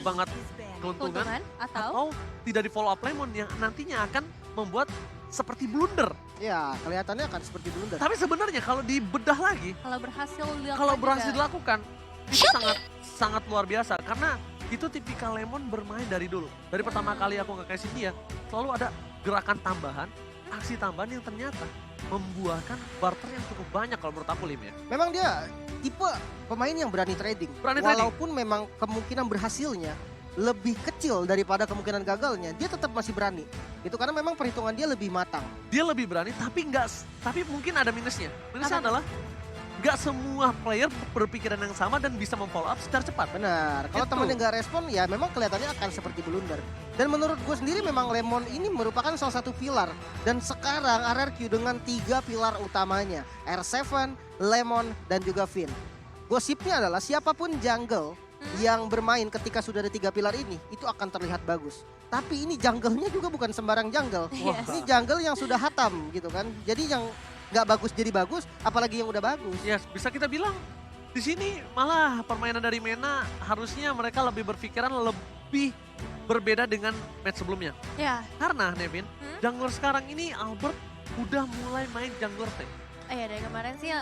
banget keuntungan atau tidak di follow up Lemon yang nantinya akan membuat seperti blunder. Ya, kelihatannya akan seperti blunder. Tapi sebenarnya kalau dibedah lagi, kalau berhasil dilakukan itu sangat luar biasa karena itu tipikal Lemon bermain dari dulu. Dari pertama kali aku nge-cashin dia, selalu ada gerakan tambahan, aksi tambahan yang ternyata membuahkan barter yang cukup banyak kalau menurut aku Lim ya. Memang dia tipe pemain yang berani trading. Walaupun memang kemungkinan berhasilnya lebih kecil daripada kemungkinan gagalnya, dia tetap masih berani. Itu karena memang perhitungan dia lebih matang. Dia lebih berani tapi mungkin ada minusnya. Minusnya adalah nggak semua player berpikiran yang sama dan bisa memfollow up secara cepat. Benar. Kalau temannya nggak respon ya memang kelihatannya akan seperti blunder. Dan menurut gue sendiri memang Lemon ini merupakan salah satu pilar. Dan sekarang RRQ dengan 3 pilar utamanya. R7, Lemon, dan juga Finn. Gosipnya adalah siapapun jungle yang bermain ketika sudah ada 3 pilar ini, itu akan terlihat bagus. Tapi ini jungle-nya juga bukan sembarang jungle. Ini jungle yang sudah hatam gitu kan. Jadi yang nggak bagus jadi bagus, apalagi yang udah bagus. Yes, bisa kita bilang di sini malah permainan dari Mena harusnya mereka lebih berpikiran lebih berbeda dengan match sebelumnya. Ya. Karena Nevin, jungler sekarang ini Albert udah mulai main jungler tank. Iya, dari kemarin sih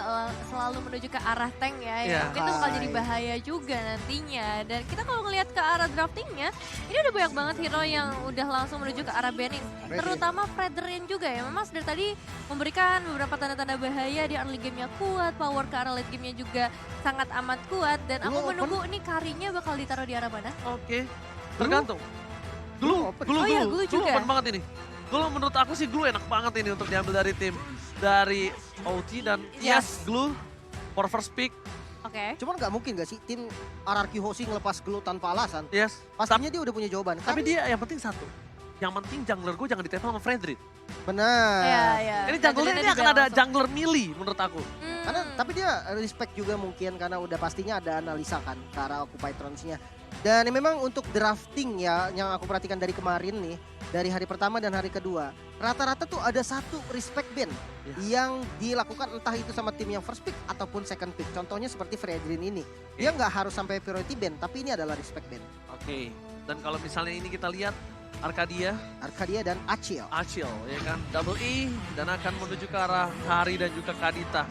selalu menuju ke arah tank ya. Yeah. Mungkin itu bakal jadi bahaya juga nantinya. Dan kita kalau ngelihat ke arah draftingnya, ini udah banyak banget hero yang udah langsung menuju ke arah banning. Terutama Frederian juga ya. Memang dari tadi memberikan beberapa tanda-tanda bahaya, di early game-nya kuat, power ke arah late game-nya juga sangat amat kuat. Dan aku menunggu ini karinya bakal ditaruh di arah mana. Oke, tergantung. Glue juga. Open banget ini. Glue menurut aku sih Glue enak banget ini untuk diambil dari tim. Dari OG dan yes Glue for first pick. Oke. Cuman nggak mungkin gak sih tim RRQ hosting ngelepas Glue tanpa alasan? Yes. Pastinya dia udah punya jawaban. Tapi dia yang penting satu. Yang penting jungler gue jangan ditempel sama Frederick. Benar. Iya. Ini jungler ini akan ada jungler melee menurut aku. Karena tapi dia respect juga mungkin karena udah pastinya ada analisa kan ke arah Occupy Thrones-nya. Dan memang untuk drafting ya yang aku perhatikan dari kemarin nih, dari hari pertama dan hari kedua, rata-rata tuh ada satu respect ban yang dilakukan entah itu sama tim yang first pick ataupun second pick. Contohnya seperti Fredrin ini. Dia nggak harus sampai priority ban, tapi ini adalah respect ban. Oke. Dan kalau misalnya ini kita lihat Arcadia dan Acil. Acil ya kan double E dan akan menuju ke arah Hari dan juga Kadita.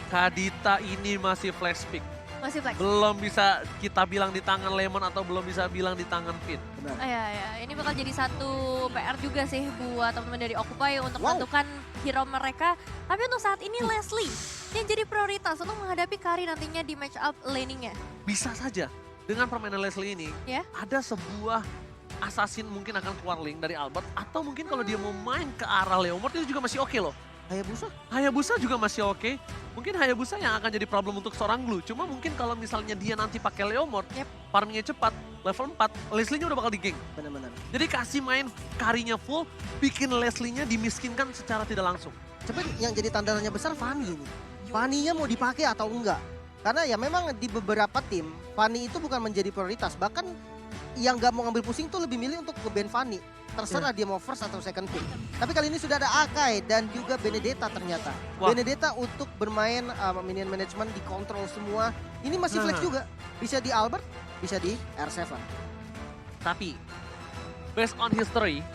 Kadita ini masih flash pick. Masih flex. Belum bisa kita bilang di tangan Lemon atau belum bisa bilang di tangan Finn. Benar. Iya. Ini bakal jadi satu PR juga sih buat teman-teman dari Occupy untuk menentukan hero mereka. Tapi untuk saat ini Leslie yang jadi prioritas untuk menghadapi Kari nantinya di match up laning-nya. Bisa saja dengan permainan Leslie ini ada sebuah assassin mungkin akan keluar link dari Albert. Atau mungkin kalau dia mau main ke arah Leomord itu juga masih oke loh. Hayabusa juga masih oke. Mungkin Hayabusa yang akan jadi problem untuk seorang Glue. Cuma mungkin kalau misalnya dia nanti pakai Leomord, farmingnya cepat, level 4, Leslie-nya udah bakal di-gank. Benar-benar. Jadi kasih main karinya full, bikin Leslie-nya dimiskinkan secara tidak langsung. Tapi yang jadi tanda tanya besar Fanny ini. Fanny-nya mau dipakai atau enggak? Karena ya memang di beberapa tim, Fanny itu bukan menjadi prioritas. Bahkan yang gak mau ngambil pusing tuh lebih milih untuk nge-ban Fanny. Terserah dia mau first atau second pick. Tapi kali ini sudah ada Akai dan juga Benedetta ternyata. Benedetta untuk bermain minion management, dikontrol semua. Ini masih flex juga. Bisa di Albert, bisa di R7. Tapi, based on history,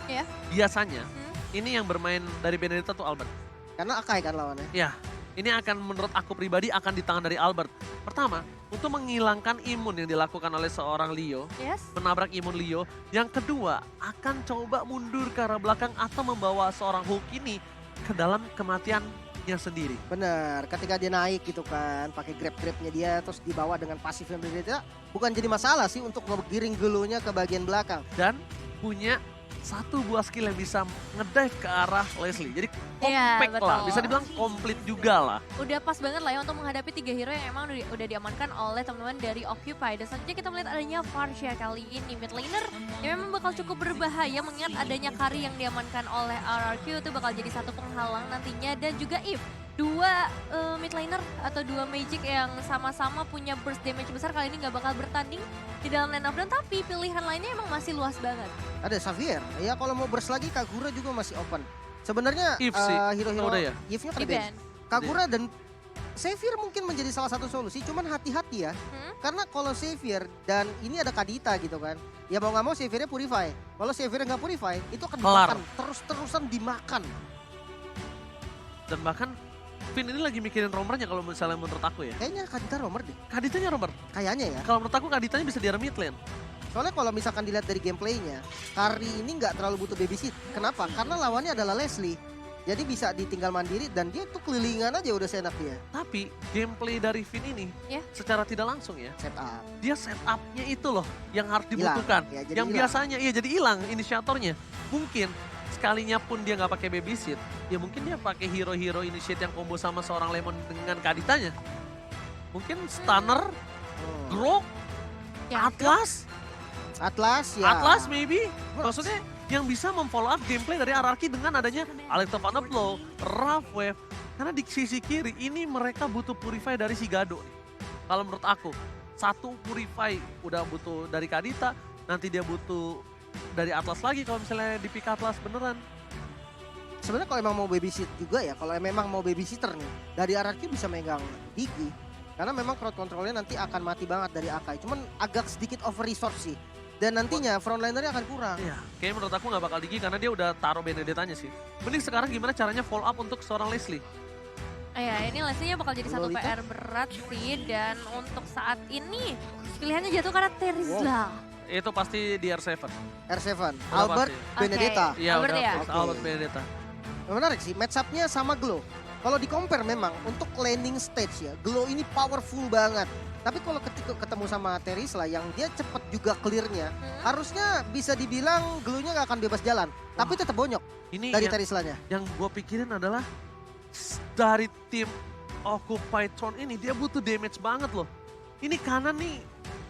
biasanya ini yang bermain dari Benedetta tuh Albert. Karena Akai kan lawannya. Ya, ini akan menurut aku pribadi akan di tangan dari Albert. Pertama, untuk menghilangkan imun yang dilakukan oleh seorang Leo, menabrak imun Leo. Yang kedua, akan coba mundur ke arah belakang atau membawa seorang Hulk ini ke dalam kematiannya sendiri. Benar, ketika dia naik gitu kan, pakai grab-grabnya dia terus dibawa dengan pasif yang berbeda, bukan jadi masalah sih untuk ngegiring gelunya ke bagian belakang. Dan punya satu buah skill yang bisa ngedive ke arah Leslie. Jadi compact lah, bisa dibilang komplit juga lah. Udah pas banget lah ya untuk menghadapi 3 hero yang emang udah diamankan oleh teman-teman dari Occupy. Dan selanjutnya kita melihat adanya Farsha kali ini. Mid laner yang memang bakal cukup berbahaya mengingat adanya Kari yang diamankan oleh RRQ. Itu bakal jadi satu penghalang nantinya. Dan juga If. Dua mid laner atau dua magic yang sama-sama punya burst damage besar kali ini nggak bakal bertanding di dalam line up. Dan tapi pilihan lainnya emang masih luas banget. Ada Xavier, ya kalau mau burst lagi Kagura juga masih open. Sebenarnya hero-hero If-nya kan Kagura dan Xavier mungkin menjadi salah satu solusi, cuman hati-hati ya. Karena kalau Xavier dan ini ada Kadita gitu kan. Ya mau nggak mau Xaviernya purify. Kalau Xavier nggak purify, itu akan Kelar. dimakan. Terus-terusan dimakan. Dan bahkan Finn ini lagi mikirin romernya kalau misalnya menurut aku ya. Kayaknya Kadita romer deh. Kaditanya romer. Kayaknya ya. Kalau menurut aku Kaditanya bisa di mid lane. Soalnya kalau misalkan dilihat dari gameplaynya, Kari ini nggak terlalu butuh babysit. Kenapa? Karena lawannya adalah Leslie. Jadi bisa ditinggal mandiri dan dia tuh kelilingan aja udah seenak dia. Tapi gameplay dari Finn ini secara tidak langsung ya. Setup. Dia setupnya itu loh yang harus Hilang. dibutuhkan. Ya, jadi yang hilang. biasanya iya jadi hilang inisiatornya. Mungkin sekalinya pun dia nggak pakai babysit, ya mungkin dia pakai hero-hero initiate yang combo sama seorang Lemon dengan Kaditanya. Mungkin Stunner, Grok, Ya, Atlas ya. Atlas maybe. Maksudnya yang bisa memfollow up gameplay dari RRQ dengan adanya Alexa Van Blow, Rough Wave. Karena di sisi kiri ini mereka butuh purify dari si Gado. Kalau menurut aku, satu purify udah butuh dari Kadita, nanti dia butuh dari Atlas lagi kalau misalnya di pick Atlas beneran. Sebenarnya kalau emang mau babysit juga ya, kalau memang mau babysitter nih, dari RRQ bisa megang Digi. Karena memang crowd controlnya nanti akan mati banget dari Akai. Cuman agak sedikit over resource sih. Dan nantinya frontlinernya akan kurang. Iya, kayaknya menurut aku nggak bakal Digi karena dia udah taruh Benedettanya sih. Mending sekarang gimana caranya follow up untuk seorang Leslie. Ya, ini Leslie-nya bakal jadi satu Lolita? PR berat sih. Dan untuk saat ini pilihannya jatuh karena Terizla. Itu pasti di R7. R7, Udah Albert, pasti. Benedetta. Iya Albert udah ya? fix, Oke. Albert Benedetta. Menarik sih, match up-nya sama Glow. Kalau di-compare memang untuk landing stage ya, Glow ini powerful banget. Tapi kalau ketika ketemu sama Terizla yang dia cepet juga clear-nya, harusnya bisa dibilang Glow-nya nggak akan bebas jalan. Tapi tetap bonyok Ini dari yang, Terizlanya. yang gue pikirin adalah dari tim Occupy Throne ini dia butuh damage banget loh. Ini kanan nih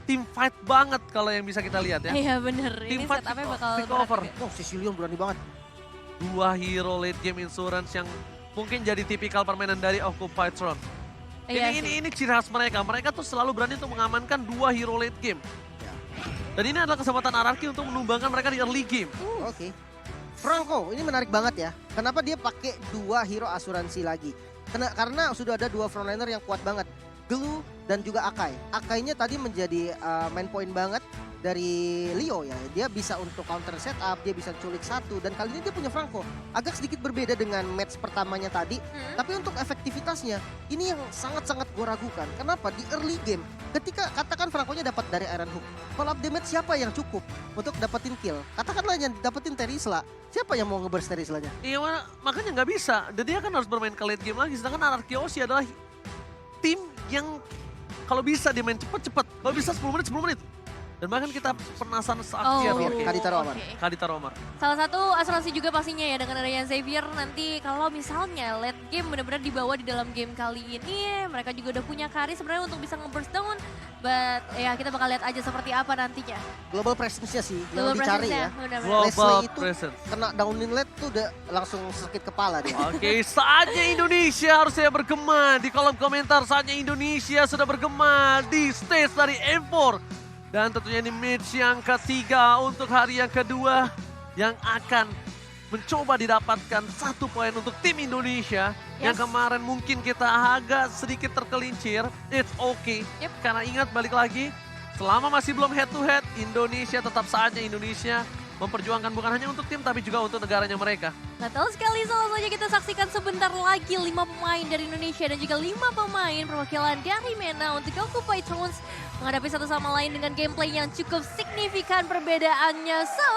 tim fight banget kalau yang bisa kita lihat ya. Iya bener, Tim ini fight setupnya bakal pick berat over. juga. Oh, Sicilian berani banget. Dua hero late game insurance yang mungkin jadi tipikal permainan dari Occupy Throne. Iya sih. Ini ciri khas mereka. Mereka tuh selalu berani untuk mengamankan dua hero late game. Dan ini adalah kesempatan RRQ untuk menumbangkan mereka di early game. Oke. Franco, ini menarik banget ya. Kenapa dia pakai dua hero asuransi lagi? Karena sudah ada dua frontliner yang kuat banget. Glue dan juga Akai. Akainya tadi menjadi main point banget dari Leo ya. Dia bisa untuk counter setup, dia bisa culik satu. Dan kali ini dia punya Franco. Agak sedikit berbeda dengan match pertamanya tadi. Tapi untuk efektivitasnya, ini yang sangat-sangat gue ragukan. Kenapa? Di early game, ketika katakan Franco-nya dapat dari Iron Hook. Kalau up damage siapa yang cukup untuk dapetin kill? Katakanlah yang dapetin Terizla. Siapa yang mau ngeburst Terizlanya? Iya makanya nggak bisa. Dan dia kan harus bermain ke late game lagi. Sedangkan RRQ Aussie adalah tim yang kalau bisa dia main cepet-cepet. Kalau bisa 10 menit, 10 menit. Dan bahkan kita penasaran saat Xavier, RRQ. Kadita Roman. oke. Kadita Romar. Salah satu asuransi juga pastinya ya dengan adanya Xavier nanti kalau misalnya late game benar-benar dibawa di dalam game kali ini mereka juga udah punya Kari sebenarnya untuk bisa nge-burst down but ya kita bakal lihat aja seperti apa nantinya. Global presence-nya sih yang Global dicari presence-nya, ya. benar-benar. Global Leslie itu presence. kena downin late tuh udah langsung sakit kepala dia. Oke, saatnya Indonesia harusnya bergema di kolom komentar. Saatnya Indonesia sudah bergema di stage dari M4. Dan tentunya ini match yang ketiga untuk hari yang kedua yang akan mencoba didapatkan 1 poin untuk tim Indonesia. Yang kemarin mungkin kita agak sedikit tergelincir, it's okay. Karena ingat balik lagi, selama masih belum head to head, Indonesia tetap saja Indonesia memperjuangkan bukan hanya untuk tim tapi juga untuk negaranya mereka. Betul sekali, langsung saja kita saksikan sebentar lagi 5 pemain dari Indonesia dan juga 5 pemain perwakilan dari MENA untuk Occupy Thrones menghadapi satu sama lain dengan gameplay yang cukup signifikan perbedaannya. So,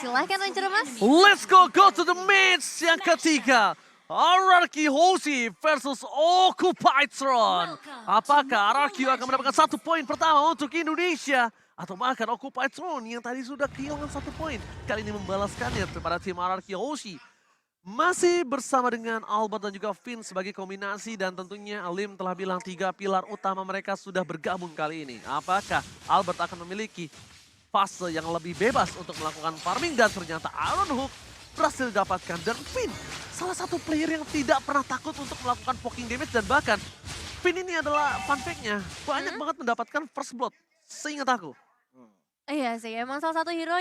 silahkan lancar mas. Let's go to the match yang ketiga. RRQ Aussie versus Occupy Throne. Apakah RRQ akan mendapatkan 1 poin pertama untuk Indonesia? Atau bahkan Occupy Throne yang tadi sudah kehilangan 1 poin. Kali ini membalaskannya kepada tim RRQ Aussie. Masih bersama dengan Albert dan juga Finn sebagai kombinasi. Dan tentunya Alim telah bilang 3 pilar utama mereka sudah bergabung kali ini. Apakah Albert akan memiliki fase yang lebih bebas untuk melakukan farming? Dan ternyata Iron Hook berhasil didapatkan. Dan Finn salah satu player yang tidak pernah takut untuk melakukan poking damage. Dan bahkan Finn ini adalah fun fact-nya banyak banget mendapatkan first blood. Seingat aku. Iya sih, emang salah satu hero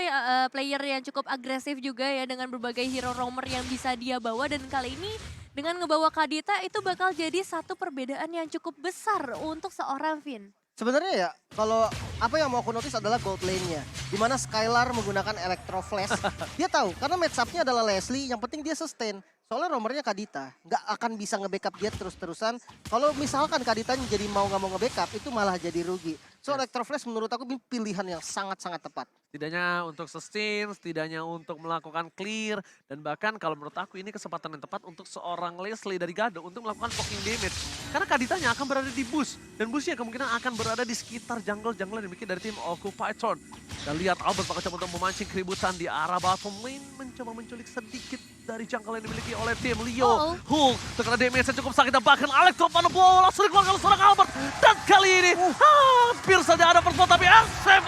player yang cukup agresif juga ya dengan berbagai hero roamer yang bisa dia bawa dan kali ini dengan ngebawa Kadita itu bakal jadi satu perbedaan yang cukup besar untuk seorang Finn. Sebenarnya ya, kalau apa yang mau aku notice adalah gold lane-nya. Dimana Skylar menggunakan Electro Flash. Dia tahu, karena match up-nya adalah Leslie, yang penting dia sustain. Soalnya romernya Kadita, nggak akan bisa nge-backup dia terus-terusan. Kalau misalkan Kadita jadi mau nggak mau nge-backup, itu malah jadi rugi. So Electro Flash menurut aku pilihan yang sangat-sangat tepat. Setidaknya untuk sustain, setidaknya untuk melakukan clear. Dan bahkan kalau menurut aku ini kesempatan yang tepat untuk seorang Leslie dari Gado untuk melakukan poking damage. Karena Kaditanya akan berada di boost. Dan boostnya kemungkinan akan berada di sekitar jungle-jungle yang dimiliki dari tim Occupy Throne. Dan lihat Albert bakal coba untuk memancing keributan di arah bottom lane. Mencoba menculik sedikit dari jungle yang dimiliki oleh tim Leo. Hulk terkena damage yang cukup sakit dan bahkan Alex Topan blow langsung dikeluarkan seorang Albert. Dan kali ini hampir saja ada first blood tapi R7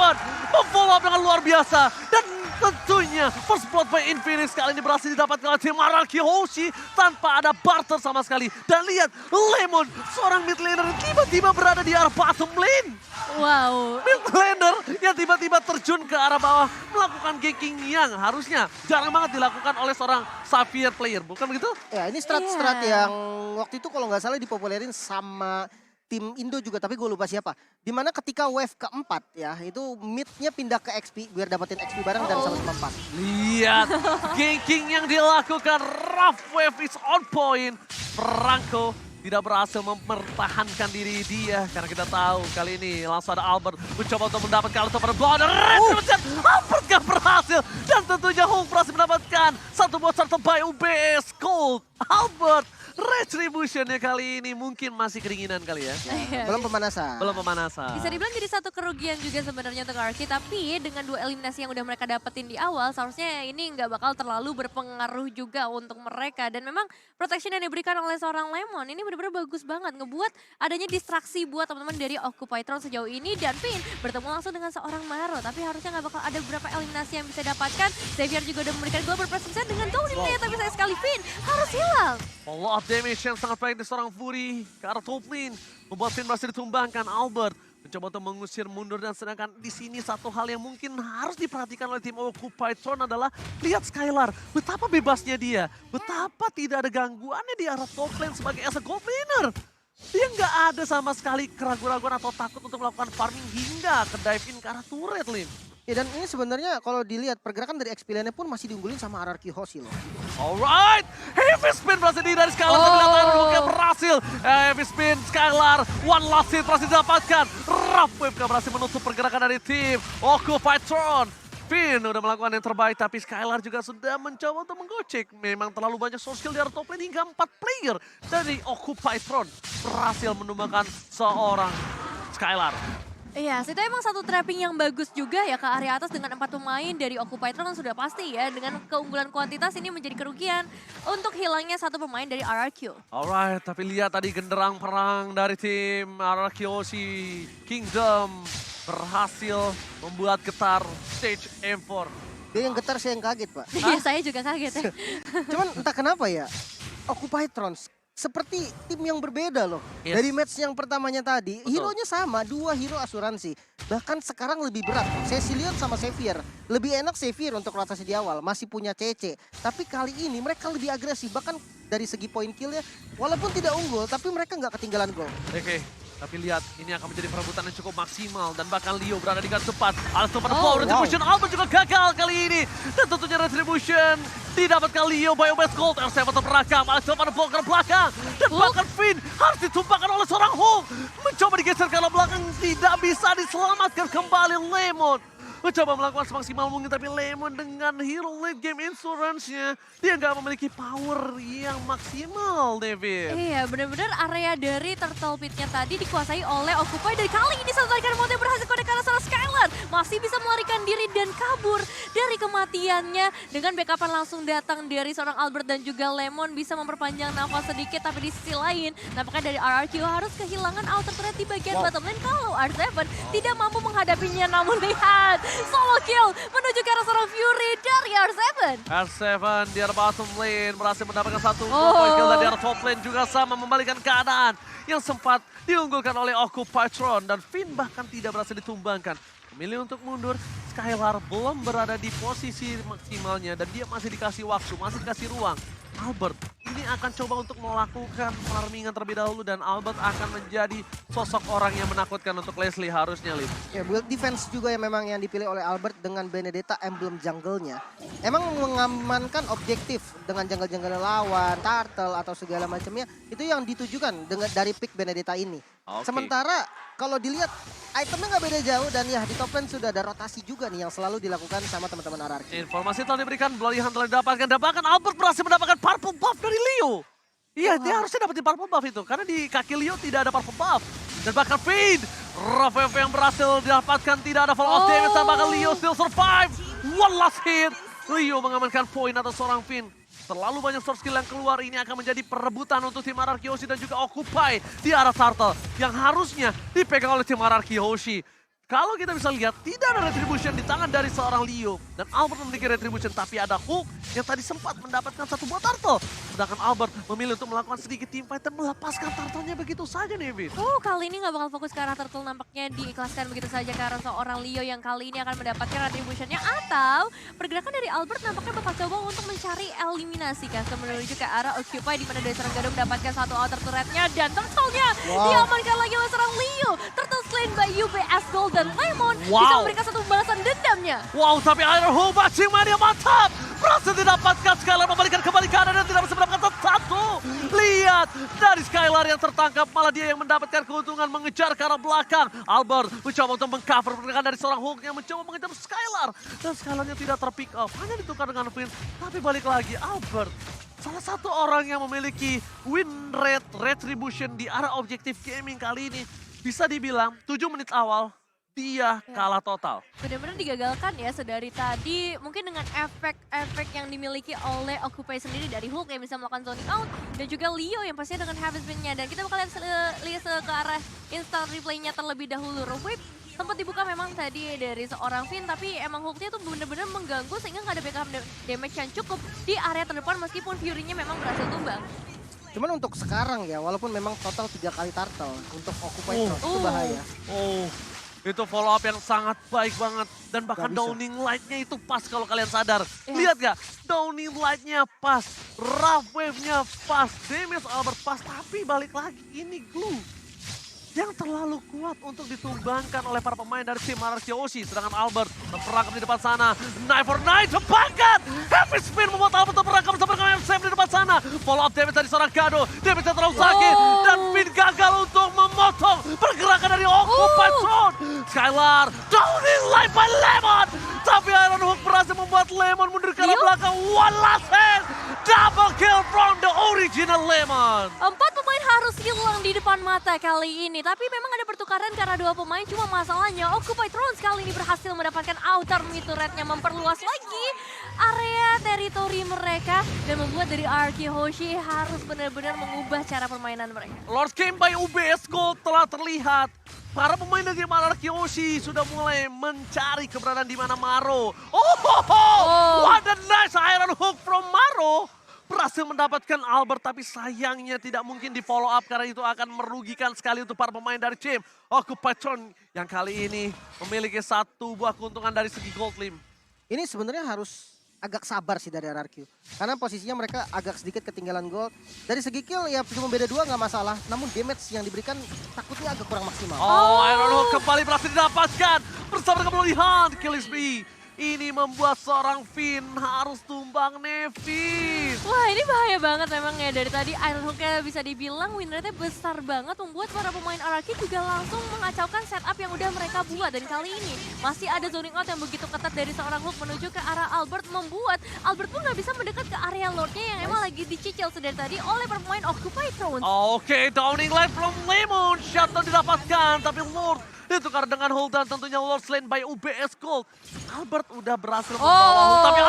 memfollow up dengan luar biasa. Dan tentunya first blood by Infinix kali ini berhasil didapatkan oleh tim Araki Hoshi tanpa ada barter sama sekali. Dan lihat Lemon, seorang mid laner yang tiba-tiba berada di arah bottom lane. Wow. Mid laner yang tiba-tiba terjun ke arah bawah melakukan ganking yang harusnya jarang banget dilakukan oleh seorang Xavier player, bukan begitu? Ya ini strat-strat yang waktu itu kalau nggak salah dipopulerin sama tim Indo juga, tapi gue lupa siapa. Dimana ketika wave keempat ya, itu midnya pindah ke XP biar dapetin XP bareng dan sama-sama 4. Lihat ganking yang dilakukan, rough wave is on point. Franco tidak berhasil mempertahankan diri dia karena kita tahu kali ini langsung ada Albert mencoba untuk mendapatkan Alex pada blow dan Albert gak berhasil dan tentunya Hulk berhasil mendapatkan satu buah serta by UBS Cold. Albert retributionnya kali ini mungkin masih keringinan kali ya. Belum pemanasan. Belum pemanasan. Bisa dibilang jadi satu kerugian juga sebenarnya untuk Arki, tapi dengan 2 eliminasi yang udah mereka dapetin di awal, seharusnya ini nggak bakal terlalu berpengaruh juga untuk mereka. Dan memang protection yang diberikan oleh seorang Lemon ini benar-benar bagus banget, ngebuat adanya distraksi buat teman-teman dari Occupy Throne sejauh ini. Dan Finn bertemu langsung dengan seorang Maro, tapi harusnya nggak bakal ada beberapa eliminasi yang bisa dapatkan. Xavier juga udah memberikan global presence dengan dominnya, tapi sayang sekali Finn harus hilang. Follow up damage yang sangat baik dari seorang Fury ke arah top lane. Membuat Finn berhasil ditumbangkan. Albert mencoba untuk mengusir mundur dan sedangkan di sini satu hal yang mungkin harus diperhatikan oleh tim Occupy Throne adalah lihat Skylar. Betapa bebasnya dia. Betapa tidak ada gangguannya di arah top lane sebagai as a gold laner. Dia nggak ada sama sekali keraguan-raguan atau takut untuk melakukan farming hingga ke dive in ke arah turret lane. Ya dan ini sebenarnya kalau dilihat pergerakan dari XP lane-nya pun masih diunggulin sama Araki Hoshi loh. Alright, heavy spin berhasil dari Skylar tapi lapangan Hulk berhasil. Heavy spin Skylar, one last hit berhasil didapatkan. Rough wave gak berhasil menutup pergerakan dari tim Occupy Throne. Finn udah melakukan yang terbaik tapi Skylar juga sudah mencoba untuk menggocek. Memang terlalu banyak source skill di arah top lane hingga 4 player dari Occupy Throne berhasil menumbangkan seorang Skylar. Iya, itu emang satu trapping yang bagus juga ya ke area atas dengan 4 pemain dari Occupy Throne sudah pasti ya. Dengan keunggulan kuantitas ini menjadi kerugian untuk hilangnya satu pemain dari RRQ. Alright, tapi lihat tadi genderang perang dari tim RRQ Hoshi Kingdom berhasil membuat getar stage M4. Dia yang getar, saya yang kaget Pak. Iya, saya juga kaget ya. Cuman entah kenapa ya, Occupy Throne seperti tim yang berbeda loh. Yes. Dari match yang pertamanya tadi, Betul. hero-nya sama, 2 hero asuransi. Bahkan sekarang lebih berat, Cecilion sama Xavier. Lebih enak Xavier untuk rotasi di awal, masih punya CC. Tapi kali ini mereka lebih agresif, bahkan dari segi point kill ya. Walaupun tidak unggul, tapi mereka nggak ketinggalan gol. Oke, tapi lihat ini akan menjadi perebutan yang cukup maksimal dan bahkan Leo berada di garis depan. Alex pada power retribution, Albert juga gagal kali ini. Dan tentunya retribution didapatkan Leo by Obes Gold. R7 terperakam, Alex pada power ke belakang. Dan bahkan Finn harus ditumpahkan oleh seorang Hulk. Mencoba digeser ke arah belakang, tidak bisa diselamatkan kembali Lemon. Mencoba melakukan semaksimal mungkin tapi Lemon dengan hero late game insurance-nya dia nggak memiliki power yang maksimal, David. Iya, benar-benar area dari Turtle Pit-nya tadi dikuasai oleh Occupy. Dan kali ini satu tarikan remote berhasil kode ke arah sana Skylar. Masih bisa melarikan diri dan kabur dari kematiannya. Dengan backupan langsung datang dari seorang Albert dan juga Lemon bisa memperpanjang nafas sedikit. Tapi di sisi lain, nampaknya dari RRQ harus kehilangan outer turret di bagian bottom lane kalau R7 tidak mampu menghadapinya. Namun lihat, solo kill menuju ke arah seorang Fury dari R7. R7 di arah bottom lane berhasil mendapatkan satu point kill dan di arah top lane juga sama membalikan keadaan yang sempat diunggulkan oleh Occupy Throne dan Finn bahkan tidak berhasil ditumbangkan. Memilih untuk mundur, Skylar belum berada di posisi maksimalnya dan dia masih dikasih waktu, masih dikasih ruang. Albert, ini akan coba untuk melakukan farmingan terlebih dahulu dan Albert akan menjadi sosok orang yang menakutkan untuk Leslie harusnya, Lin. Ya, build defense juga yang memang yang dipilih oleh Albert dengan Benedetta emblem jungle-nya. Emang mengamankan objektif dengan jungle-jungle lawan, turtle atau segala macamnya, itu yang ditujukan dengan dari pick Benedetta ini. Oke. Sementara kalau dilihat itemnya nggak beda jauh dan ya di top lane sudah ada rotasi juga nih yang selalu dilakukan sama teman-teman RRQ. Informasi telah diberikan, Bloody Hunt telah didapatkan. Bahkan Albert berhasil mendapatkan purple buff dari Leo. Iya, dia harusnya dapetin purple buff itu. Karena di kaki Leo tidak ada purple buff. Dan bahkan Fade, Ravev yang berhasil didapatkan, tidak ada fall of damage. Dan bahkan Leo still survive. One last hit. Leo mengamankan poin atas seorang Finn. Terlalu banyak source skill yang keluar, ini akan menjadi perebutan untuk tim RRQ Hoshi dan juga Occupy di arah Turtle. Yang harusnya dipegang oleh tim RRQ Hoshi. Kalau kita bisa lihat, tidak ada retribution di tangan dari seorang Leo. Dan Albert memiliki retribution, tapi ada Hook yang tadi sempat mendapatkan satu buah turtle. Sedangkan Albert memilih untuk melakukan sedikit teamfight dan melepaskan turtle-nya begitu saja nih, Vin. Kali ini nggak bakal fokus ke arah turtle, nampaknya diikhlaskan begitu saja ke arah seorang Leo yang kali ini akan mendapatkan retribution-nya. Atau pergerakan dari Albert nampaknya bakal coba untuk mencari eliminasi custom menuju ke arah Occupy, di mana dari seorang Gado mendapatkan satu outer turret-nya dan turtle-nya diamankan lagi oleh seorang Leo. Turtle slain by UBS Gold dan Lemon bisa memberikan satu pembalasan dendamnya. Wow, tapi Iron Hook matching mania mantap. Berhasil didapatkan, Skylar membalikan kembali kanan dan tidak bisa mendapatkan satu. Lihat, dari Skylar yang tertangkap, malah dia yang mendapatkan keuntungan mengejar ke arah belakang. Albert mencoba untuk mengcover pergerakan dari seorang Hook yang mencoba mengejar Skylar. Dan Skylarnya tidak terpick up, hanya ditukar dengan Finn. Tapi balik lagi, Albert salah satu orang yang memiliki win rate retribution di arah objektif gaming kali ini. Bisa dibilang 7 menit awal, dia kalah total. Benar-benar digagalkan ya sedari tadi, mungkin dengan efek-efek yang dimiliki oleh Occupy sendiri dari Hook yang bisa melakukan zoning out, dan juga Leo yang pastinya dengan habit spin-nya. Dan kita bakal lihat ke arah instant replay-nya terlebih dahulu. Whip sempat dibuka memang tadi dari seorang Finn, tapi emang Hook-nya tuh benar-benar mengganggu sehingga nggak ada backup damage yang cukup di area terdepan meskipun Fury-nya memang berhasil tumbang. Cuman untuk sekarang ya, walaupun memang total 3 kali turtle untuk Occupy itu bahaya. Itu follow up yang sangat baik banget. Dan bahkan downing light-nya itu pas kalau kalian sadar. Lihat gak? Downing light-nya pas. Rough wave-nya pas. Damage Albert pas. Tapi balik lagi ini glue yang terlalu kuat untuk ditumbangkan oleh para pemain dari tim RRQ Hoshi. Sedangkan Albert terperangkap di depan sana. Knife for Knife terbangkat. Heavy spin membuat Albert terperangkap bersama dengan MC di depan sana. Follow up damage dari seorang Gado. Damage yang terlalu sakit. Dan Finn gagal untuk memotong pergerakan dari Occupy Throne. Skylar, downing light by Lemon. Tapi Iron Hook berhasil membuat Lemon mundur ke arah belakang. One last hit. Double kill from the original Lemon. 4 pemain harus hilang di depan mata kali ini. Tapi memang ada pertukaran karena 2 pemain. Cuma masalahnya Occupy Throne kali ini berhasil mendapatkan outer mid turret-nya, memperluas lagi area teritori mereka. Dan membuat dari RRQ Hoshi harus benar-benar mengubah cara permainan mereka. Lord's Game by UBS Gold telah terlihat. Para pemain dari tim RRQ Hoshi sudah mulai mencari keberadaan di mana Maro. What a nice Iron Hook from Maro. Berhasil mendapatkan Albert, tapi sayangnya tidak mungkin di follow up karena itu akan merugikan sekali untuk para pemain dari tim Occupy Throne yang kali ini memiliki satu buah keuntungan dari segi gold lim. Ini sebenarnya harus agak sabar sih dari RRQ. Karena posisinya mereka agak sedikit ketinggalan gold. Dari segi kill ya cuma beda 2 nggak masalah. Namun damage yang diberikan takutnya agak kurang maksimal. Iron Hook kembali berhasil didapatkan bersama dengan Bloody Hunt. Kill is me. Ini membuat seorang Finn harus tumbang Nevis. Wah, ini bahaya banget memang ya. Dari tadi Iron Hook-nya bisa dibilang win rate-nya besar banget, membuat para pemain RRQ juga langsung mengacaukan setup yang udah mereka buat. Dan kali ini masih ada zoning out yang begitu ketat dari seorang Hook menuju ke arah Albert, membuat Albert pun nggak bisa mendekat ke area Lord-nya yang emang lagi dicicil sedari tadi oleh para pemain Occupy Throne. Oke, downing light from Lemon. Shutdown didapatkan, tapi Lord ditukar dengan hold dan tentunya Lord slain by UBS Gold. Albert udah berhasil membawa hold, tapi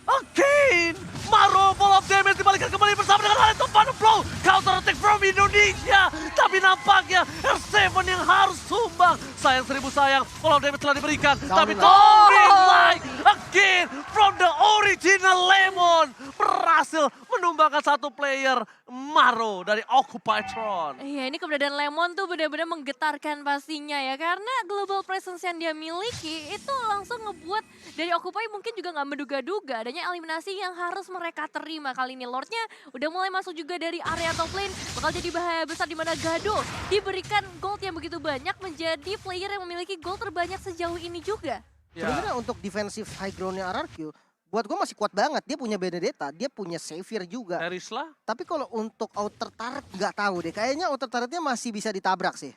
Again, Maro follow up damage dibalikan kembali bersama dengan Halet Topan Blow. Counter attack from Indonesia. Tapi nampaknya R7 yang harus sumbang. Sayang seribu sayang, follow up damage telah diberikan. Tapi downing light again from the original Lemon. Berhasil menumbangkan satu player, Maro dari Occupytron. Iya, ini keberadaan Lemon tuh benar-benar menggetarkan pastinya ya. Karena global presence yang dia miliki itu langsung ngebuat dari Occupy mungkin juga nggak menduga-duga adanya eliminasi yang harus mereka terima. Kali ini Lordnya udah mulai masuk juga dari area top lane. Bakal jadi bahaya besar di mana Gado diberikan gold yang begitu banyak menjadi player yang memiliki gold terbanyak sejauh ini juga. Sebenarnya untuk defensive high groundnya RRQ, buat gue masih kuat banget. Dia punya Benedetta, dia punya Xavier juga. Erisla? Tapi kalau untuk outer turret nggak tahu deh. Kayaknya outer turretnya masih bisa ditabrak sih.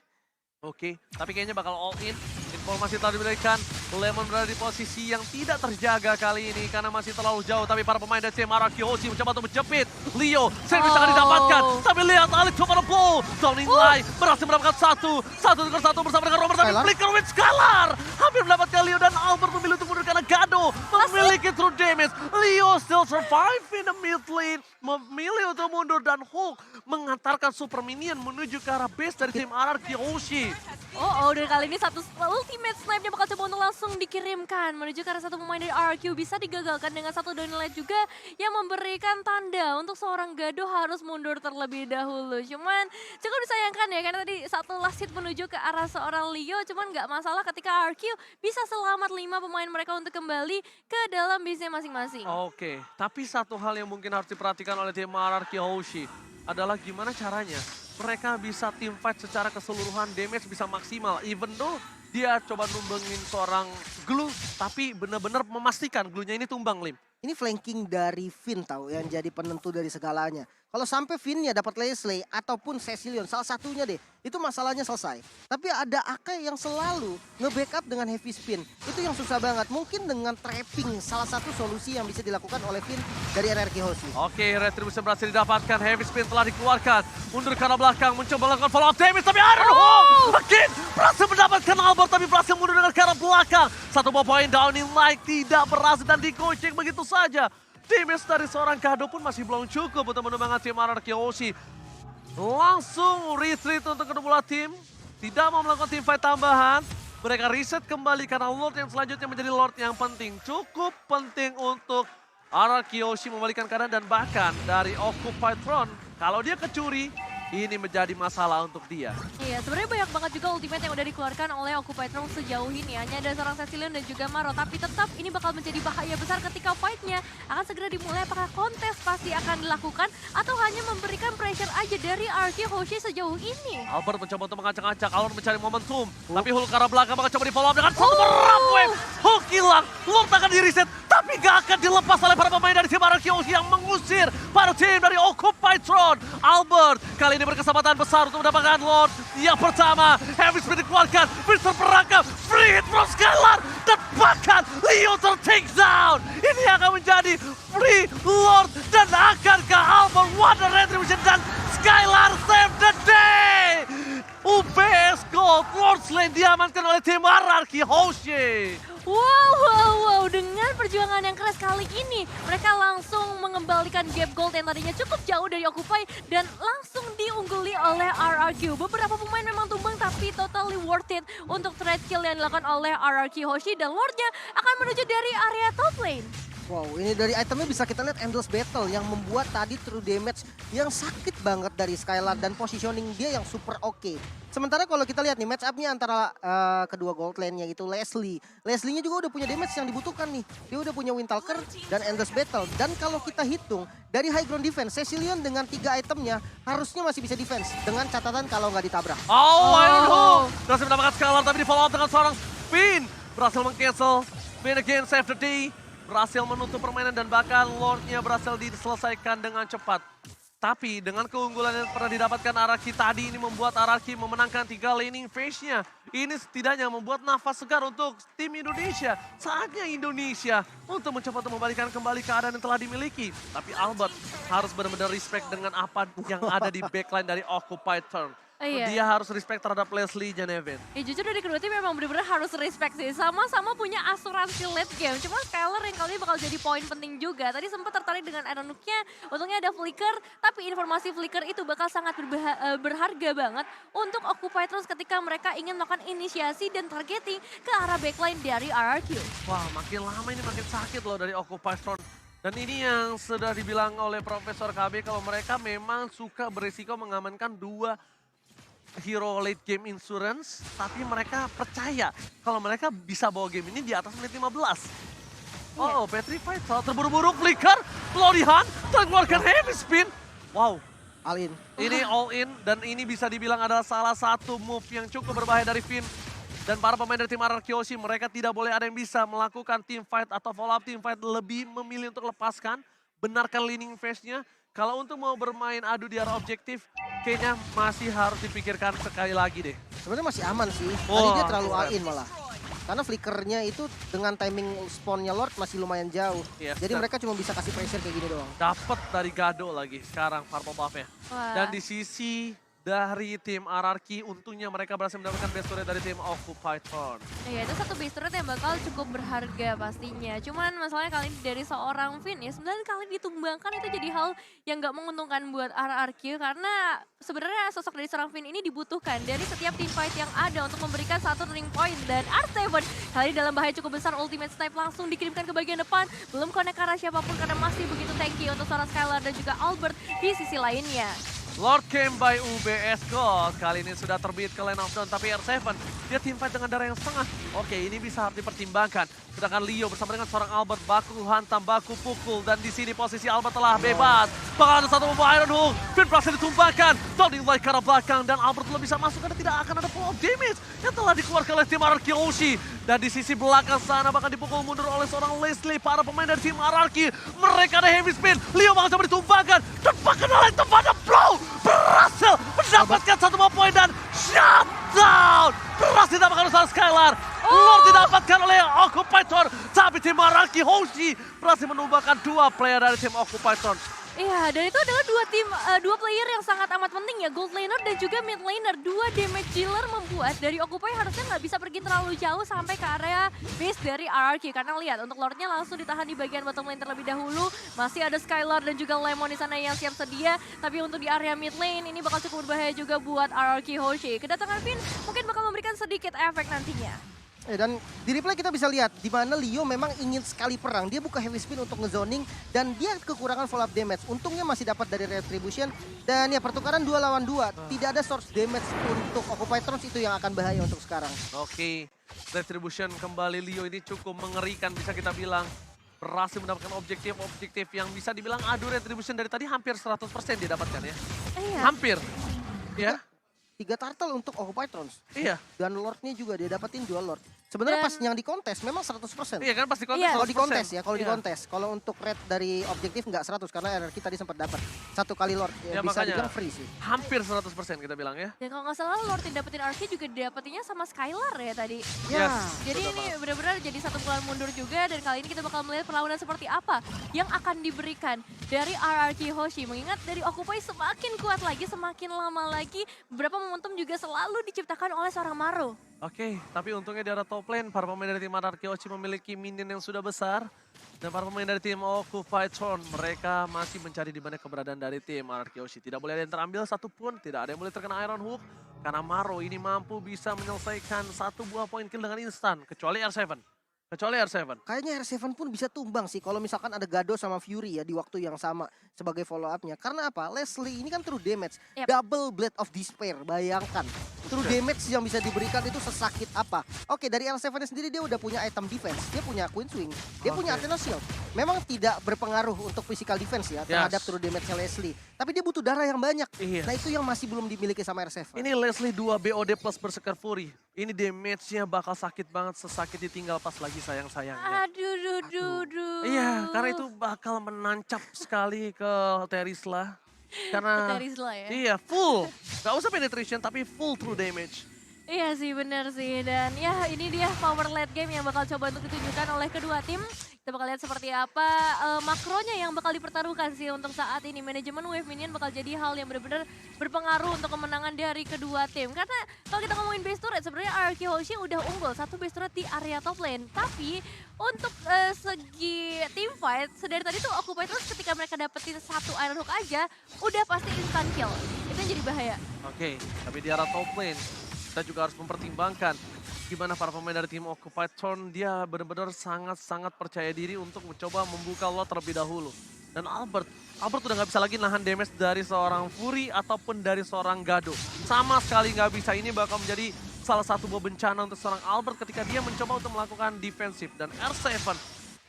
Oke, tapi kayaknya bakal all in. Informasi telah diberikan, Lemon berada di posisi yang tidak terjaga kali ini karena masih terlalu jauh. Tapi para pemain dari tim RRQ Hoshi mencoba untuk menjepit. Leo, service akan didapatkan. Tapi lihat Alex coba blow. Downing Lai berhasil mendapatkan satu dengan satu bersama dengan Romer. Tapi flicker with Skylar. Hampir mendapatkan Leo dan Albert memilih untuk mundur karena Gado memiliki true damage. Leo still survive in the mid lane. Memilih untuk mundur dan Hulk mengantarkan super minion menuju ke arah base dari tim RRQ Hoshi. Dan kali ini satu ultimate snipe-nya bakal coba untuk langsung dikirimkan menuju ke arah satu pemain dari RRQ. Bisa digagalkan dengan satu downlight juga yang memberikan tanda untuk seorang Gado harus mundur terlebih dahulu. Cuman cukup disayangkan ya karena tadi satu last hit menuju ke arah seorang Leo. Cuman nggak masalah ketika RRQ bisa selamat 5 pemain mereka untuk kembali ke dalam base-nya masing-masing. Oke, tapi satu hal yang mungkin harus diperhatikan oleh tim RRQ Hoshi adalah gimana caranya mereka bisa team fight secara keseluruhan, damage bisa maksimal. Even though dia coba numbangin seorang Glue, tapi benar-benar memastikan Glue-nya ini tumbang, Lim. Ini flanking dari Finn tahu yang jadi penentu dari segalanya. Kalau sampai Finn-nya dapat Leslie ataupun Cecilion, salah satunya deh, itu masalahnya selesai. Tapi ada Akai yang selalu nge-backup dengan heavy spin. Itu yang susah banget. Mungkin dengan trapping, salah satu solusi yang bisa dilakukan oleh Finn dari RRQ Hoshi. Oke, Retribution berhasil didapatkan. Heavy spin telah dikeluarkan. Mundur ke arah belakang, mencoba melakukan follow up damage. Tapi Iron Hawk again berhasil mendapatkan Albert, tapi berhasil mundur dengan ke arah belakang. Satu buah poin down in like tidak berhasil dan digocek begitu saja. Damage dari seorang Gado pun masih belum cukup untuk menumbangkan tim RRQ Hoshi. Langsung retreat untuk kedua tim. Tidak mau melakukan team fight tambahan. Mereka reset kembali karena Lord yang selanjutnya menjadi Lord yang penting. Cukup penting untuk RRQ Hoshi membalikan keadaan dan bahkan dari Occupytron. Kalau dia kecuri, ini menjadi masalah untuk dia. Iya, sebenarnya banyak banget juga ultimate yang udah dikeluarkan oleh Occupytron sejauh ini. Hanya ada seorang Cecilion dan juga Maro. Tapi tetap ini bakal menjadi bahaya besar ketika fight-nya akan segera dimulai. Apakah kontes pasti akan dilakukan atau hanya memberikan pressure aja dari RRQ Hoshi sejauh ini? Albert mencoba untuk mengacak-acak, Albert mencari momentum. Tapi Hulk ke arah belakang bakal coba di follow up dengan satu merap wave. Hulk hilang, Lord akan di-reset. Tapi gak akan dilepas oleh para pemain dari tim RRQ Hoshi yang mengusir para tim dari Occupytron. Albert kali ini berkesempatan besar untuk mendapatkan Lord yang pertama. Heavy spin dikeluarkan, bisa perangkap, free hit from Skylar. Dan bahkan Leo ter-take down. Ini akan menjadi free Lord dan akan ke Albert. Wonder Retribution dan Skylar save the day. UBS Gold, Lord's Lane diamankan oleh tim RRQ Hoshi. Wow, dengan perjuangan yang keras kali ini, mereka langsung mengembalikan gap gold yang tadinya cukup jauh dari Occupy dan langsung diungguli oleh RRQ. Beberapa pemain memang tumbang tapi totally worth it untuk trade kill yang dilakukan oleh RRQ Hoshi dan Lordnya akan menuju dari area top lane. Wow, ini dari itemnya bisa kita lihat Endless Battle yang membuat tadi true damage yang sakit banget dari Skylar dan positioning dia yang super oke. Sementara kalau kita lihat nih match up-nya antara kedua gold lane-nya itu Leslie. Leslie-nya juga udah punya damage yang dibutuhkan nih. Dia udah punya Windtalker dan Endless Battle. Dan kalau kita hitung dari high ground defense, Cecilion dengan 3 itemnya harusnya masih bisa defense. Dengan catatan kalau nggak ditabrak. Iron Hawk berhasil mendapatkan Skylar tapi di follow up dengan seorang Spin. Berhasil meng-cancel. Spin again save the day. Berhasil menutup permainan dan bahkan Lord-nya berhasil diselesaikan dengan cepat. Tapi dengan keunggulan yang pernah didapatkan Araki tadi ini membuat Araki memenangkan 3 laning phase-nya. Ini setidaknya membuat nafas segar untuk tim Indonesia. Saatnya Indonesia untuk mencoba untuk membalikan kembali keadaan yang telah dimiliki. Tapi Albert harus benar-benar respect dengan apa yang ada di backline dari Occupytron. Iya. Dia harus respect terhadap Leslie Genevieve. Ya jujur dari kedua tim memang bener-bener harus respect sih. Sama-sama punya asuransi late game. Cuma Skylar yang kali ini bakal jadi poin penting juga. Tadi sempat tertarik dengan Iron Hook-nya. Untungnya ada flicker. Tapi informasi flicker itu bakal sangat berharga banget untuk Occupy terus ketika mereka ingin melakukan inisiasi dan targeting ke arah backline dari RRQ. Wah, makin lama ini makin sakit loh dari Occupy Throne. Dan ini yang sudah dibilang oleh Profesor KB kalau mereka memang suka berisiko mengamankan dua hero late game insurance, tapi mereka percaya kalau mereka bisa bawa game ini di atas menit 15. Oh, Petrified salah terburu-buru, flicker, Lorihan, terkeluarkan heavy spin. Wow, All in. ini all in dan ini bisa dibilang adalah salah satu move yang cukup berbahaya dari Finn. Dan para pemain dari tim RRQ Hoshi, mereka tidak boleh ada yang bisa melakukan team fight atau follow up team fight, lebih memilih untuk lepaskan, benarkan leaning phase-nya. Kalau untuk mau bermain adu di arah objektif, kayaknya masih harus dipikirkan sekali lagi deh. Sebenarnya masih aman sih. Tadi Wah, dia terlalu all keren. in malah. Karena flickernya itu dengan timing spawnnya Lord masih lumayan jauh. Yes, Jadi dan mereka cuma bisa kasih pressure kayak gini doang. dapat dari Gado lagi sekarang purple buff-nya. Wah. Dan di sisi dari tim RRQ, untungnya mereka berhasil mendapatkan best turret dari tim Occupy Throne. Iya, itu satu base turret yang bakal cukup berharga pastinya. Cuman masalahnya kali ini dari seorang Finn ya, 9 kali ditumbangkan itu jadi hal yang nggak menguntungkan buat RRQ. Karena sebenarnya sosok dari seorang Finn ini dibutuhkan dari setiap team fight yang ada untuk memberikan satu turning point. Dan R7 kali ini dalam bahaya cukup besar, ultimate snipe langsung dikirimkan ke bagian depan. Belum connect ke arah siapapun karena masih begitu tanky untuk seorang Skylar dan juga Albert di sisi lainnya. Lord came by UBS Gold. Kali ini sudah terbit ke Lane of Dawn, tapi R7 dia teamfight dengan darah yang setengah. Oke, ini bisa harus dipertimbangkan. Sedangkan Leo bersama dengan seorang Albert baku hantam, baku pukul. Dan di sini posisi Albert telah bebas. Bakal ada satu membawa Iron Hook. Finn berhasil ditumbangkan. Tony Light ke arah belakang dan Albert belum bisa masuk karena tidak akan ada full damage yang telah dikeluarkan oleh tim RRQ Hoshi. Dan di sisi belakang sana bakal dipukul mundur oleh seorang Leslie. Para pemain dari tim RRQ. Mereka ada heavy spin. Leo bakal coba ditumbangkan. Dan bahkan oleh tempatnya blow. Berhasil mendapatkan satu poin dan shutdown. Berhasil didapatkan oleh Skylar. Lord didapatkan oleh Occupy Throne. Tapi tim RRQ Hoshi berhasil menumbangkan dua player dari tim Occupy Throne. Iya, dan itu adalah dua player yang sangat amat penting ya, Gold Laner dan juga Mid Laner. Dua damage dealer membuat dari Occupy harusnya nggak bisa pergi terlalu jauh sampai ke area base dari RRQ. Karena lihat, untuk Lordnya langsung ditahan di bagian bottom lane terlebih dahulu. Masih ada Skylar dan juga Lemon di sana yang siap sedia. Tapi untuk di area mid lane ini bakal cukup berbahaya juga buat RRQ Hoshi. Kedatangan Finn mungkin bakal memberikan sedikit efek nantinya. Dan di replay kita bisa lihat di mana Leo memang ingin sekali perang. Dia buka heavy spin untuk ngezoning dan dia kekurangan follow up damage. Untungnya masih dapat dari Retribution dan ya pertukaran 2 lawan 2. Tidak ada source damage untuk Occupy Throne, itu yang akan bahaya untuk sekarang. Oke, Retribution kembali. Leo ini cukup mengerikan bisa kita bilang. Berhasil mendapatkan objektif yang bisa dibilang adu Retribution dari tadi hampir 100% dia dapatkan ya. Iya. Hampir. Ya. 3 turtle untuk Occupy Throne. Iya. Dan Lordnya juga dia dapatin 2 Lord. Sebenarnya Dan- pas yang di kontes memang 100%. Iya kan pasti kontes. Iya. Kalau di 100%. kontes ya, kalau di Iya. kontes. Kalau untuk red dari objektif nggak 100 karena RRQ tadi sempat dapat 1 kali Lord. Ya, Ya, bisa makanya. dibilang free sih. Hampir 100% kita bilang ya. Dan kalau nggak salah Lord yang dapetin RRQ juga dapetinnya sama Skylar ya tadi. Yes. Jadi ini benar-benar jadi satu bulan mundur juga dan kali ini kita bakal melihat perlawanan seperti apa yang akan diberikan dari RRQ Hoshi. Mengingat dari Occupy semakin kuat lagi, semakin lama lagi, beberapa momentum juga selalu diciptakan oleh seorang Maro. Oke, tapi untungnya di arah top lane, para pemain dari tim RRQ Hoshi memiliki minion yang sudah besar. Dan para pemain dari tim Occupy Throne, mereka masih mencari di mana keberadaan dari tim RRQ Hoshi. Tidak boleh ada yang terambil satupun, tidak ada yang boleh terkena Iron Hook. Karena Maro ini mampu bisa menyelesaikan satu buah poin kill dengan instan, kecuali R7. Kayaknya R7 pun bisa tumbang sih kalau misalkan ada Gado sama Fury ya di waktu yang sama sebagai follow up-nya. Karena apa? Leslie ini kan true damage. Yep. Double Blade of Despair, bayangkan. True damage yang bisa diberikan itu sesakit apa. Oke, dari R7 sendiri dia udah punya item defense. Dia punya Queen Swing, dia punya Athena Shield. Memang tidak berpengaruh untuk physical defense ya terhadap true damage-nya Leslie. Tapi dia butuh darah yang banyak. Iya. Nah itu yang masih belum dimiliki sama R7. Ini Leslie 2 BOD plus Berserker Fury. Ini damage-nya bakal sakit banget, sesakit ditinggal pas lagi sayang-sayangnya. Aduh. Iya, karena itu bakal menancap sekali ke Terisla. Karena Terisla ya. iya, full. Gak usah penetration, tapi full true damage. Iya sih, benar sih. Dan ya ini dia power late game yang bakal coba untuk ditunjukkan oleh kedua tim. Kita Kita bakal lihat seperti apa makronya yang bakal dipertaruhkan sih untuk saat ini. Manajemen Wave Minion bakal jadi hal yang benar-benar berpengaruh untuk kemenangan dari kedua tim. Karena kalau kita ngomongin base turret, sebenarnya RRQ Hoshi udah unggul satu base turret di area top lane. Tapi untuk segi team fight, sedari tadi tuh Occupied terus ketika mereka dapetin satu Iron Hook aja, udah pasti instant kill. Itu yang jadi bahaya. Oke, tapi di arah top lane, kita juga harus mempertimbangkan gimana para pemain dari tim Occupied Thorn, dia benar-benar sangat-sangat percaya diri untuk mencoba membuka lot terlebih dahulu. Dan Albert udah nggak bisa lagi nahan damage dari seorang Fury ataupun dari seorang Gado. Sama sekali nggak bisa, ini bakal menjadi salah satu buah bencana untuk seorang Albert ketika dia mencoba untuk melakukan defensif. Dan R7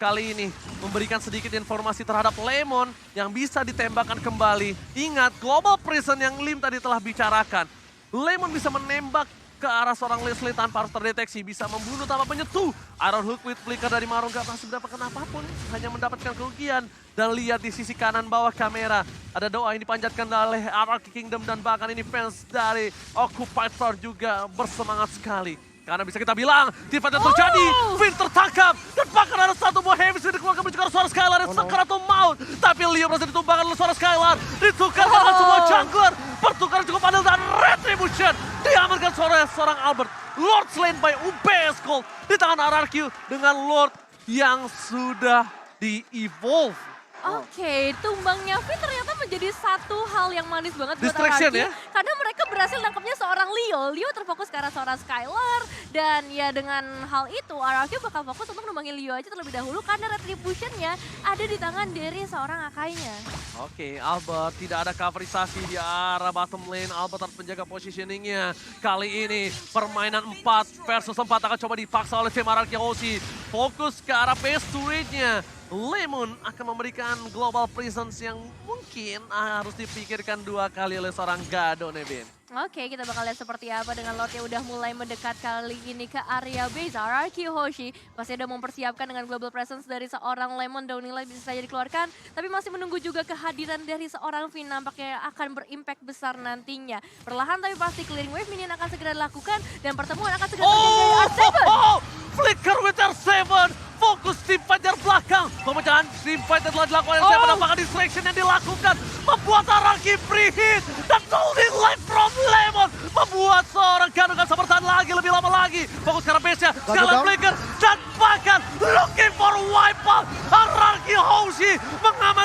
kali ini memberikan sedikit informasi terhadap Lemon yang bisa ditembakkan kembali. Ingat, Global Prison yang Lim tadi telah bicarakan. Lemon bisa menembak ke arah seorang Leslie tanpa harus terdeteksi, bisa membunuh tanpa menyentuh. Iron Hook with flicker dari Maroon gak berhasil mendapatkan apapun, hanya mendapatkan kerugian. Dan lihat di sisi kanan bawah kamera, ada doa yang dipanjatkan oleh RRQ Kingdom dan bahkan ini fans dari Occupied Thorn juga bersemangat sekali. Karena bisa kita bilang, tiba yang terjadi, Finn tertangkap, dan bahkan ada satu buah heavy yang dikeluarkan menuju ke arah suara Skylar yang sakaratul maut. Tapi Leo berhasil ditumbangkan oleh suara Skylar, ditukar dengan semua jungler, pertukaran cukup adil dan Retribution diamankan seorang Albert. Lord slain by UBS Gold di tangan RRQ dengan Lord yang sudah di-evolve. Oke, tumbangnya Finn ternyata menjadi satu hal yang manis banget buat Distraction RRQ. ya? Karena mereka berhasil nangkepnya seorang Leo. Leo terfokus ke arah seorang Skylar. Dan ya dengan hal itu RRQ bakal fokus untuk numbangin Leo aja terlebih dahulu. Karena retributionnya ada di tangan dari seorang Akainya. Oke, Albert tidak ada coverisasi di arah bottom lane. Albert harus menjaga positioningnya. Kali ini permainan 4 versus 4 akan coba dipaksa oleh tim RRQ Hoshi. Fokus ke arah base turret-nya. Lemon akan memberikan Global Presence yang mungkin harus dipikirkan dua kali oleh seorang Gado, Nebin. Oke, kita bakal lihat seperti apa dengan Lord yang udah mulai mendekat kali ini ke area base. RRQ Hoshi pasti udah mempersiapkan dengan Global Presence dari seorang Lemon. Daunila bisa saja dikeluarkan, tapi masih menunggu juga kehadiran dari seorang Finn. Nampaknya akan berimpact besar nantinya. Perlahan tapi pasti clearing wave minion akan segera dilakukan dan pertemuan akan segera terjadi dari R7. Flicker with R7! Fokus tim fight dari belakang. Pemecahan tim fight yang telah dilakukan R7, apakah distraction yang dilakukan membuat RRQ free hit dan holding life from Lemon membuat seorang Gado gak bisa bertahan lagi lebih lama lagi. Fokus ke arah base-nya, Skylar Flicker dan bahkan looking for wipeout. RRQ Hoshi mengamankan